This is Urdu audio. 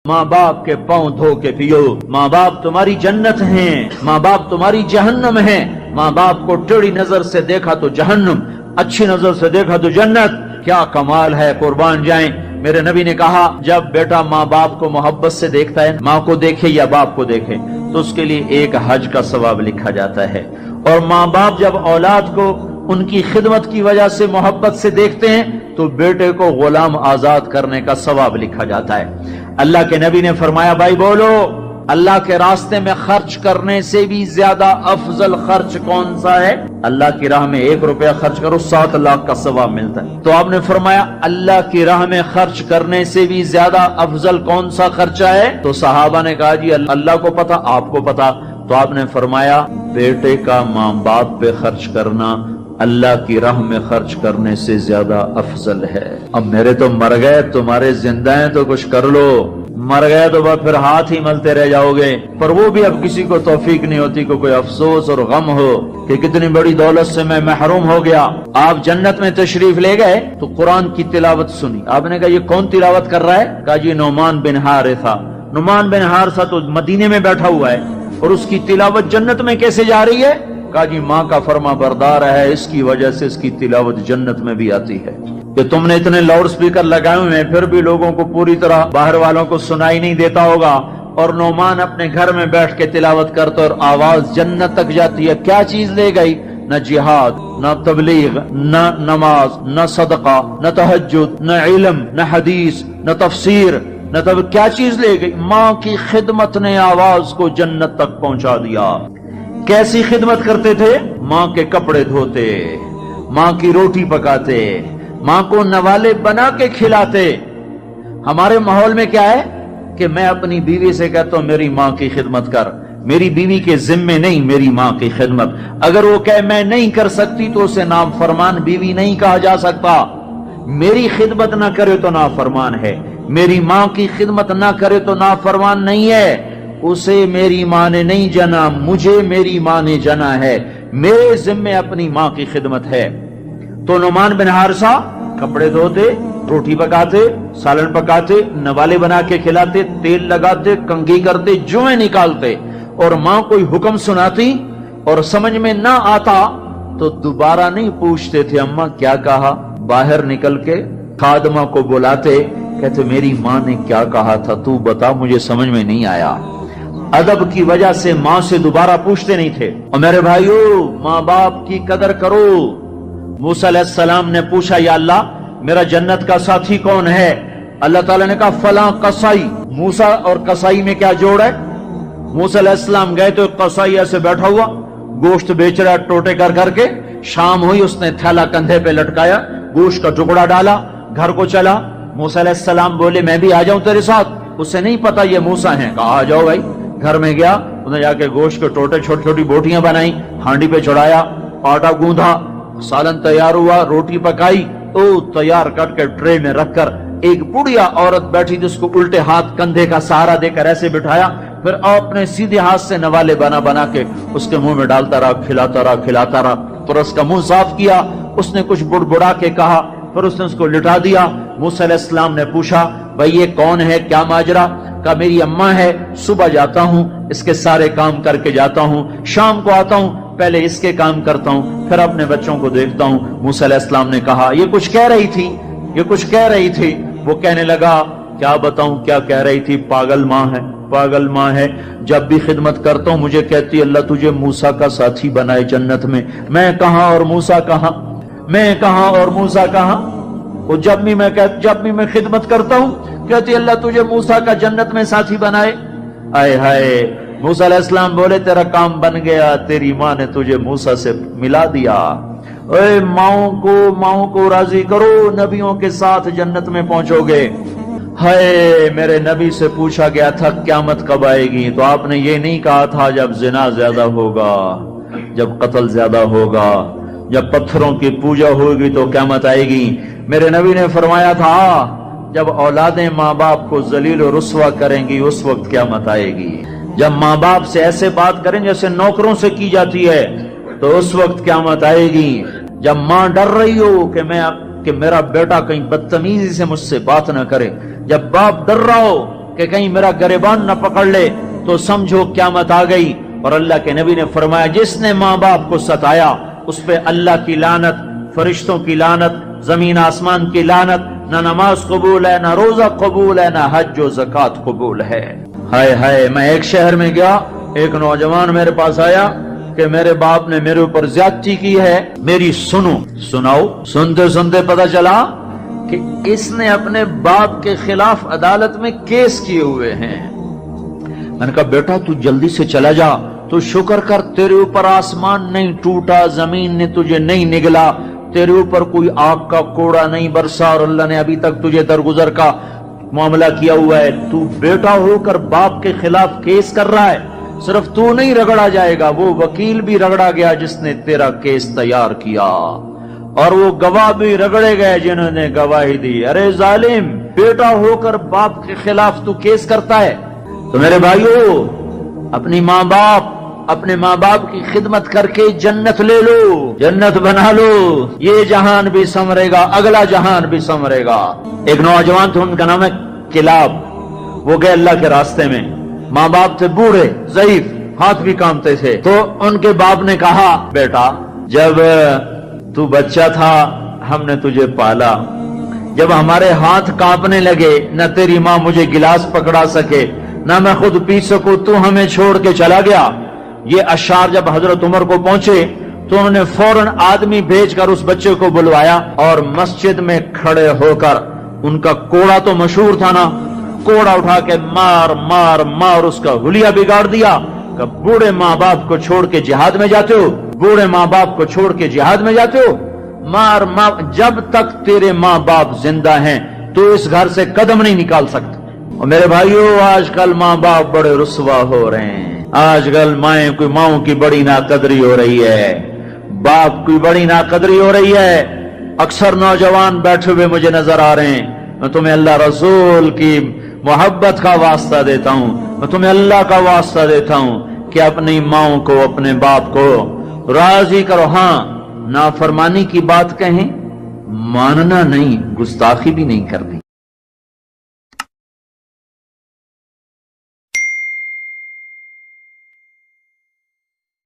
ماں باپ کے پاؤں دھو کے پیو. ماں باپ تمہاری جنت ہیں، ماں باپ تمہاری جہنم ہیں. ماں باپ کو ٹیڑھی نظر سے دیکھا تو جہنم، اچھی نظر سے دیکھا تو جنت. کیا کمال ہے، قربان جائیں. میرے نبی نے کہا جب بیٹا ماں باپ کو محبت سے دیکھتا ہے، ماں کو دیکھے یا باپ کو دیکھے، تو اس کے لیے ایک حج کا ثواب لکھا جاتا ہے. اور ماں باپ جب اولاد کو ان کی خدمت کی وجہ سے محبت سے دیکھتے ہیں تو بیٹے کو غلام آزاد کرنے کا ثواب لکھا جاتا ہے. اللہ کے نبی نے فرمایا، بھائی بولو، اللہ کے راستے میں خرچ کرنے سے بھی زیادہ افضل خرچ کون سا ہے؟ اللہ کی راہ میں 1 روپیہ خرچ کرو 7 لاکھ کا ثواب ملتا ہے. تو آپ نے فرمایا اللہ کی راہ میں خرچ کرنے سے بھی زیادہ افضل کون سا خرچہ ہے؟ تو صحابہ نے کہا جی اللہ کو پتا، آپ کو پتا. تو آپ نے فرمایا بیٹے کا ماں باپ پہ خرچ کرنا اللہ کی راہ میں خرچ کرنے سے زیادہ افضل ہے. اب میرے تو مر گئے، تمہارے زندہ ہیں تو کچھ کر لو، مر گئے تو پھر ہاتھ ہی ملتے رہ جاؤ گے. پر وہ بھی اب کسی کو توفیق نہیں ہوتی کہ کوئی افسوس اور غم ہو کہ کتنی بڑی دولت سے میں محروم ہو گیا. آپ جنت میں تشریف لے گئے تو قرآن کی تلاوت سنی. آپ نے کہا یہ کون تلاوت کر رہا ہے؟ کہا جی نعمان بن حارثہ. نعمان بن حارثہ تو مدینے میں بیٹھا ہوا ہے اور اس کی تلاوت جنت میں کیسے جا رہی ہے؟ کہا جی ماں کا فرما بردار ہے، اس کی وجہ سے اس کی تلاوت جنت میں بھی آتی ہے. کہ تم نے اتنے لاؤڈ سپیکر لگائے ہوئے ہیں پھر بھی لوگوں کو پوری طرح باہر والوں کو سنائی نہیں دیتا ہوگا، اور نعمان اپنے گھر میں بیٹھ کے تلاوت کرتا اور آواز جنت تک جاتی ہے. کیا چیز لے گئی؟ نہ جہاد، نہ تبلیغ، نہ نماز، نہ صدقہ، نہ تہجد، نہ علم، نہ حدیث، نہ تفسیر، نہ کیا چیز لے گئی؟ ماں کی خدمت نے آواز کو جنت تک پہنچا دیا. کیسی خدمت کرتے تھے؟ ماں کے کپڑے دھوتے، ماں کی روٹی پکاتے، ماں کو نوالے بنا کے کھلاتے. ہمارے ماحول میں کیا ہے کہ میں اپنی بیوی سے کہتا ہوں میری ماں کی خدمت کر. میری بیوی کے ذمے نہیں میری ماں کی خدمت. اگر وہ کہے میں نہیں کر سکتی تو اسے نافرمان بیوی نہیں کہا جا سکتا. میری خدمت نہ کرے تو نافرمان ہے، میری ماں کی خدمت نہ کرے تو نافرمان نہیں ہے. اسے میری ماں نے نہیں جنا، مجھے میری ماں نے جنا ہے. میرے ذمے اپنی ماں کی خدمت ہے. تو نعمان بن حارثہ کپڑے دھوتے، روٹی پکاتے، سالن پکاتے، نوالے بنا کے کھلاتے، تیل لگاتے، کنگھی کرتے، جوئیں نکالتے. اور ماں کوئی حکم سناتی اور سمجھ میں نہ آتا تو دوبارہ نہیں پوچھتے تھے اماں کیا کہا. باہر نکل کے خادمہ کو بلاتے، کہتے میری ماں نے کیا کہا تھا تو بتا، مجھے سمجھ میں نہیں آیا. ادب کی وجہ سے ماں سے دوبارہ پوچھتے نہیں تھے. اور میرے بھائیو ماں باپ کی قدر کرو. موسیٰ علیہ السلام نے پوچھا یا اللہ میرا جنت کا ساتھی کون ہے؟ اللہ تعالیٰ نے کہا فلاں قصائی. موسیٰ اور قصائی میں کیا جوڑ ہے؟ موسیٰ علیہ السلام گئے تو ایک قصائی ایسے بیٹھا ہوا گوشت بیچ رہا ٹوٹے کر کے. شام ہوئی اس نے تھیلا کندھے پہ لٹکایا، گوشت کا ٹکڑا ڈالا، گھر کو چلا. موسیٰ علیہ السلام بولے میں بھی آ جاؤں تیرے ساتھ؟ اسے نہیں پتا یہ موسیٰ ہیں. کہا آ جاؤ بھائی. گھر میں گیا، انہیں جا کے گوشت کے ٹوٹے چھوٹی چھوٹی بوٹیاں بنائی، ہانڈی پہ چڑھایا، آٹا گوندھا، سالن تیار ہوا، روٹی پکائی، تیار کر کے ٹرے میں رکھ کر ایک بڑھیا عورت بیٹھی جس کو الٹے ہاتھ کندھے کا سہارا دے کر ایسے بٹھایا. پھر اپنے سیدھے ہاتھ سے نوالے بنا کے اس کے منہ میں ڈالتا رہا، کھلاتا رہا. پھر اس کا منہ صاف کیا، اس نے کچھ بڑبڑا کے کہا، پھر اس نے اس کو لٹا دیا. موسیٰ علیہ السلام نے پوچھا بھائی یہ کون ہے، کیا ماجرا؟ کہا میری اماں ہے، صبح جاتا ہوں اس کے سارے کام کر کے جاتا ہوں، شام کو آتا ہوں پہلے اس کے کام کرتا ہوں پھر اپنے بچوں کو دیکھتا ہوں. موسیٰ علیہ السلام نے کہا یہ کچھ کہہ رہی تھی. وہ کہنے لگا کیا بتاؤں کیا کہہ رہی تھی؟ پاگل ماں ہے. جب بھی خدمت کرتا ہوں مجھے کہتی اللہ تجھے موسیٰ کا ساتھی بنائے جنت میں. میں کہاں اور موسیٰ کہاں؟ وہ جب بھی میں خدمت کرتا ہوں کہتی اللہ تجھے موسیٰ کا جنت میں ساتھی بنائے. آئے ہائے. موسیٰ علیہ السلام بولے تیرا کام بن گیا، تیری ماں نے تجھے موسیٰ سے ملا دیا. اے ماؤں کو راضی کرو، نبیوں کے ساتھ جنت میں پہنچو گے. ہائے میرے نبی سے پوچھا گیا تھا قیامت کب آئے گی تو آپ نے یہ نہیں کہا تھا جب زنا زیادہ ہوگا، جب قتل زیادہ ہوگا، جب پتھروں کی پوجا ہوگی تو قیامت آئے گی. میرے نبی نے فرمایا تھا جب اولادیں ماں باپ کو ذلیل و رسوا کریں گی اس وقت قیامت آئے گی. جب ماں باپ سے ایسے بات کریں جیسے نوکروں سے کی جاتی ہے تو اس وقت قیامت آئے گی. جب ماں ڈر رہی ہو کہ میرا بیٹا کہیں بدتمیزی سے مجھ سے بات نہ کرے، جب باپ ڈر رہا ہو کہ کہیں میرا گریبان نہ پکڑ لے تو سمجھو قیامت آ گئی۔ اور اللہ کے نبی نے فرمایا جس نے ماں باپ کو ستایا اس پہ اللہ کی لعنت، فرشتوں کی لعنت، زمین آسمان کی لعنت، نہ نماز قبول ہے، نہ روزہ قبول ہے، نہ حج و زکوٰۃ قبول ہے۔ ہائے ہائے، میں ایک شہر میں گیا، ایک نوجوان میرے پاس آیا کہ میرے باپ نے میرے اوپر زیادتی کی ہے، میری سناؤ۔ سنتے سنتے پتہ چلا کہ اس نے اپنے باپ کے خلاف عدالت میں کیس کیے ہوئے ہیں۔ میں نے کہا بیٹا تو جلدی سے چلا جا، تو شکر کر تیرے اوپر آسمان نہیں ٹوٹا، زمین نے تجھے نہیں نگلا، تیرے اوپر کوئی آگ کا کوڑا نہیں برسا، اور اللہ نے ابھی تک تجھے درگزر کا معاملہ کیا ہوا ہے۔ تو بیٹا ہو کر باپ کے خلاف کیس کر رہا ہے، صرف تو نہیں رگڑا جائے گا، وہ وکیل بھی رگڑا گیا جس نے تیرا کیس تیار کیا، اور وہ گواہ بھی رگڑے گئے جنہوں نے گواہی دی۔ ارے ظالم، بیٹا ہو کر باپ کے خلاف تو کیس کرتا ہے۔ تو میرے بھائیو، اپنے ماں باپ کی خدمت کر کے جنت لے لو، جنت بنا لو، یہ جہان بھی سنورے گا، اگلا جہان بھی سنورے گا۔ ایک نوجوان تھے، ان کا نام ہے کلاب، وہ گئے اللہ کے راستے میں، ماں باپ تھے بوڑھے ضعیف، ہاتھ بھی کامتے تھے، تو ان کے باپ نے کہا بیٹا جب تو بچہ تھا ہم نے تجھے پالا، جب ہمارے ہاتھ کانپنے لگے نہ تیری ماں مجھے گلاس پکڑا سکے نہ میں خود پی سکوں، تو ہمیں چھوڑ کے چلا گیا۔ یہ اشعار جب حضرت عمر کو پہنچے تو انہوں نے فوراً آدمی بھیج کر اس بچے کو بلوایا، اور مسجد میں کھڑے ہو کر ان کا کوڑا تو مشہور تھا نا، کوڑا اٹھا کے مار مار مار اس کا حلیہ بگاڑ دیا کہ بوڑھے ماں باپ کو چھوڑ کے جہاد میں جاتے ہو، بوڑھے ماں باپ کو چھوڑ کے جہاد میں جاتے ہو، مار مار، جب تک تیرے ماں باپ زندہ ہیں تو اس گھر سے قدم نہیں نکال سکتے۔ اور میرے بھائیو، آج کل ماں باپ بڑے رسوا ہو رہے ہیں، آج کل ماؤں کی بڑی ناقدری ہو رہی ہے، باپ کی بڑی ناقدری ہو رہی ہے۔ اکثر نوجوان بیٹھے ہوئے مجھے نظر آ رہے ہیں، میں تمہیں اللہ رسول کی محبت کا واسطہ دیتا ہوں، میں تمہیں اللہ کا واسطہ دیتا ہوں کہ اپنی ماؤں کو، اپنے باپ کو راضی کرو۔ ہاں، نافرمانی کی بات کہیں، ماننا نہیں، گستاخی بھی نہیں کرتے۔